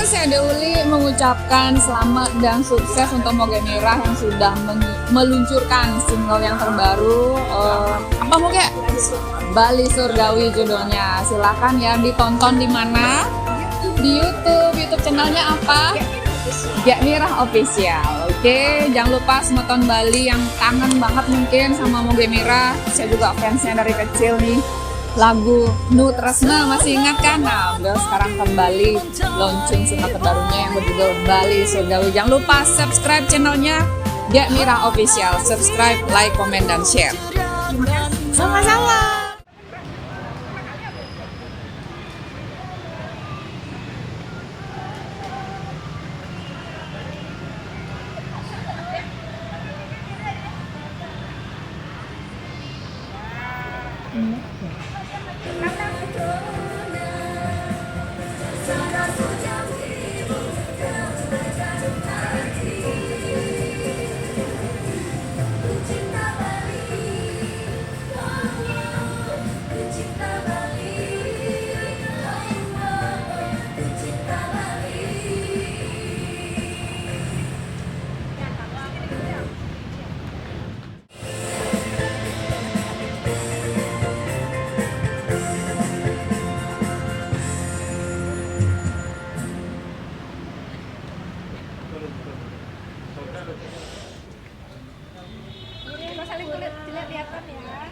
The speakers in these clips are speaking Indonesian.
saya Ade Uli mengucapkan selamat dan sukses untuk Moge Mirah yang sudah meluncurkan single yang terbaru. Apa Moge? Bali Surgawi judulnya. Silakan ya ditonton di mana? Di YouTube channelnya apa? Gek Mirah Official. Oke, jangan lupa semeton Bali yang kangen banget mungkin sama Moge Mirah. Saya juga fansnya dari kecil nih. Lagu Nu Tresna masih ingat kan? Nah, udah sekarang kembali launching single terbarunya yang berjudul Bali Surgawi. Jangan lupa subscribe channelnya Gek Mirah Official. Subscribe, like, komen, dan share. Sama-sama. Kelihatan ya.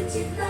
Cinta